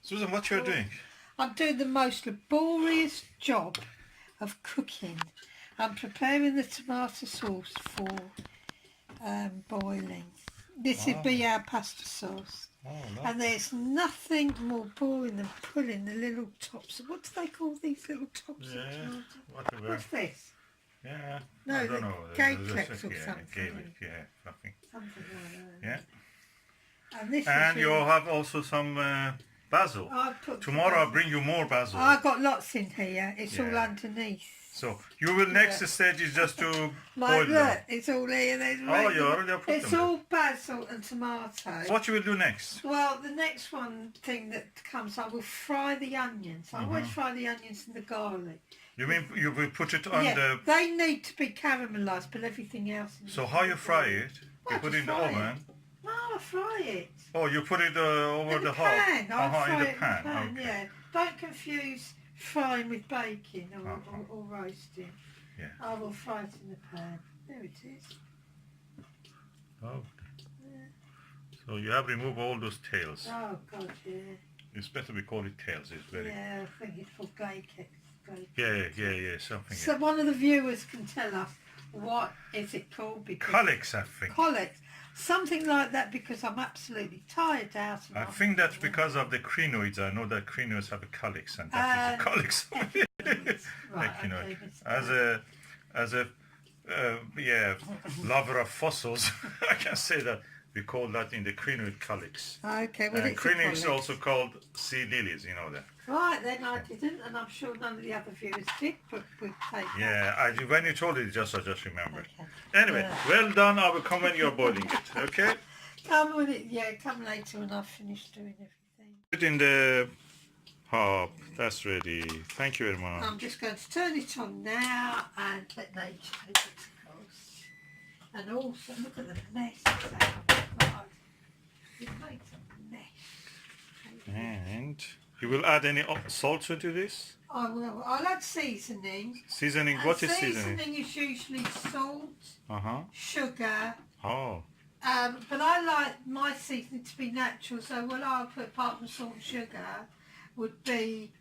Susan, what you're doing? I'm doing the most laborious job of cooking. I'm preparing the tomato sauce for boiling. This would be our pasta sauce. Oh, no. And there's nothing more boring than pulling the little tops. What do they call these little tops of tomato? Whatever. What's this? Yeah. No, I don't know. Gaelic or something. Gaelic, yeah, something. Something like that. Yeah. And, this And is you really, have also some basil. Tomorrow I'll bring you more basil. I've got lots in here. It's all Yeah. underneath. So you will next stage is just to boil Look, them. it's all here. There's Oh, you already have put It's them. all basil and tomato. What you will do next? Well, the next thing that comes, I will fry the onions. I always fry the onions and the garlic. You mean you will put it on the... They need to be caramelised, but everything else... So how you fry it? You put it in the oven? No, I fry it. Oh, you put it over In the the hot? pan. I fry in the it pan. in the pan, Okay. yeah. Don't confuse frying with baking or roasting. Yeah. I will fry it in the pan. There it is. Oh. So you have removed all those tails. Oh, God, yeah. It's better we call it tails. It's very... Yeah, I think it's for gaelic. Yeah, something. So one of the viewers can tell us what is it called? Because Colics, I think. Colics. Something like that, because I'm absolutely tired out. I think that's because of the crinoids. I know that crinoids have a colics, and that is a colics. Right, like, you know, okay, as a lover of fossils, I can say that we call that in the crinoid colics. Okay, well, And it's crinoids a also called sea lilies, you know that. Right, then I didn't, and I'm sure none of the other viewers did, but we'll take Yeah, when you told it, I just remembered. Okay. Anyway, well done. I will come when you're boiling it. Okay. Come with it, yeah, come later when I've finished doing everything. Put it in the hob. That's ready. Thank you very much. I'm just going to turn it on now and let nature take its course. And also, look at the mess it's out. It makes a mess. And you will add any salt to this? I will. I'll add seasoning. Seasoning. What is seasoning? Seasoning is usually salt, sugar. Oh. But I like my seasoning to be natural, so what I'll put apart from salt and sugar would be,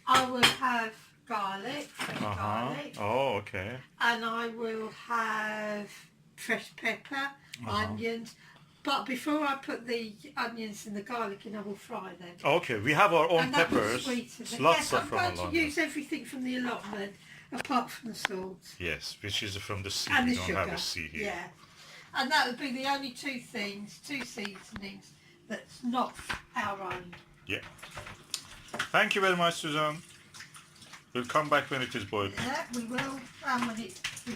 I will have garlic, fresh garlic. Oh, okay. And I will have fresh pepper, onions. But before I put the onions and the garlic in, I will fry them. Okay, we have our own And that will peppers. sweeten them. Lots yes, of I'm from going to Allotment. use everything from the allotment, apart from the salt. Yes, which is from the sea. And We the don't sugar. have a sea here. Yeah. And that would be the only two seasonings that's not our own. Yeah. Thank you very much, Susan. We'll come back when it is boiled. Yeah, we will. And when we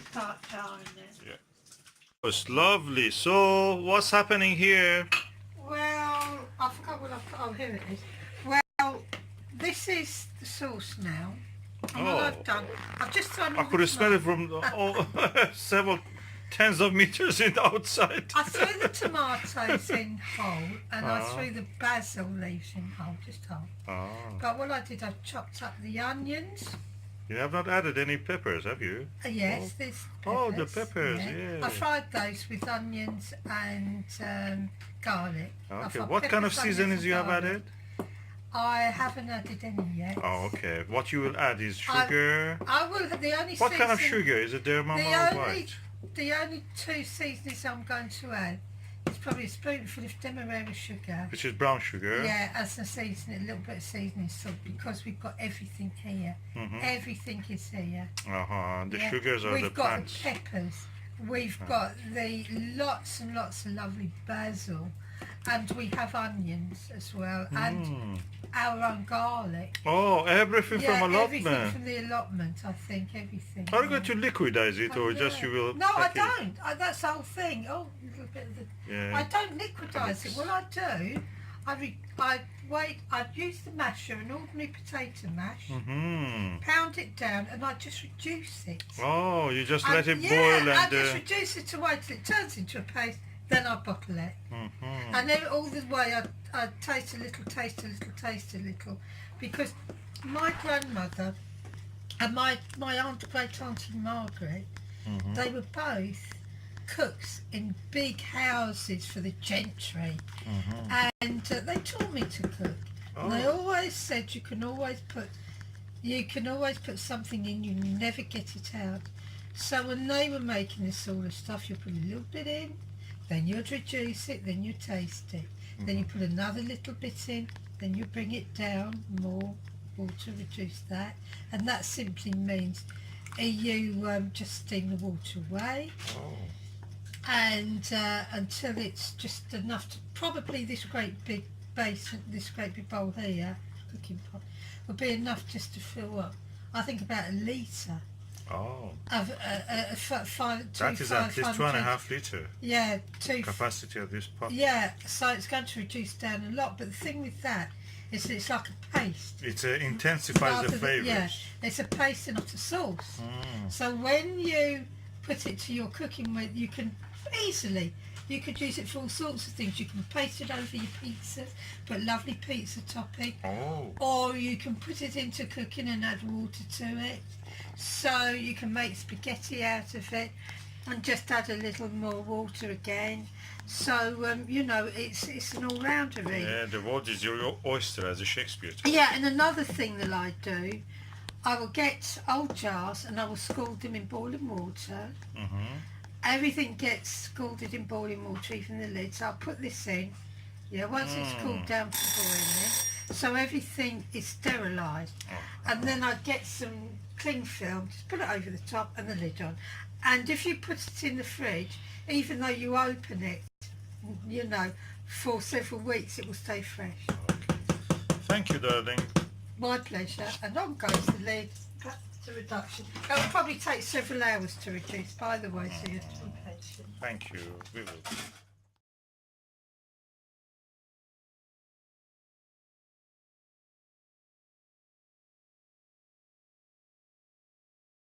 start charring it. Yeah. It's lovely. So, what's happening here? Well, I forgot what I've put. Oh, here it is. Well, this is the sauce now. And what I've done, I've just thrown I all could the have smelled it from several tens of meters in the outside. I threw the tomatoes in whole, and I threw the basil leaves in whole, just whole. But what I did, I chopped up the onions. You have not added any peppers, have you? Yes, there's peppers. Oh, the peppers, yeah. I fried those with onions and garlic. Okay, what kind of seasonings you have added? I haven't added any yet. Oh, okay. What you will add is sugar. I will have the only What kind of sugar? Is it Dermama or white? The only two seasonings I'm going to add is probably a spoonful of demerara sugar. Which is brown sugar. Yeah, as a seasoning, a little bit of seasoning salt, because we've got everything here. Everything is here. The sugars are the plants. We've got the peppers. We've got the lots and lots of lovely basil. And we have onions as well. And our own garlic. Oh, everything from Allotment. Everything from the allotment, I think, everything. Are you going to liquidize it or just you will... No, I don't. That's the whole thing. Oh, a little bit of the... Yeah. I don't liquidize it. What I do, I'd use the masher, an ordinary potato mash, pound it down, and I just reduce it. Oh, you just let it boil and... I just reduce it away till it turns into a paste. Then I bottle it. And then all the way I taste a little, taste a little, taste a little. Because my grandmother and my great auntie Margaret, they were both cooks in big houses for the gentry. And they taught me to cook. And they always said you can always put something in, you never get it out. So when they were making this sort of stuff, you put a little bit in, then you'd reduce it, then you taste it. Then you put another little bit in, then you bring it down, more water, reduce that. And that simply means you just steam the water away. And until it's just enough to, probably this great big basin, this great big bowl here, cooking pot, will be enough just to fill up, I think, about a litre. Oh. Of That is at least 2.5 litre. Yeah, capacity of this pot. Yeah, so it's going to reduce down a lot. But the thing with that is that it's like a paste. It intensifies the flavours. Yeah, it's a paste and not a sauce. So when you put it to your cooking with, you can easily, you could use it for all sorts of things. You can paste it over your pizzas, put lovely pizza topping. Or you can put it into cooking and add water to it. So you can make spaghetti out of it and just add a little more water again. So, you know, it's an all-rounder really. Yeah, the water is your oyster, as a Shakespeare. Yeah, and another thing that I do, I will get old jars and I will scald them in boiling water. Everything gets scalded in boiling water, even the lids. I'll put this in, yeah, once it's cooled down for boiling, so everything is sterilised. And then I get some cling film, just put it over the top and the lid on. And if you put it in the fridge, even though you open it, you know, for several weeks, it will stay fresh. Thank you, darling. My pleasure. And on goes the lid. Back to reduction. It will probably take several hours to reduce, by the way, so you have to be patient. Thank you. We will.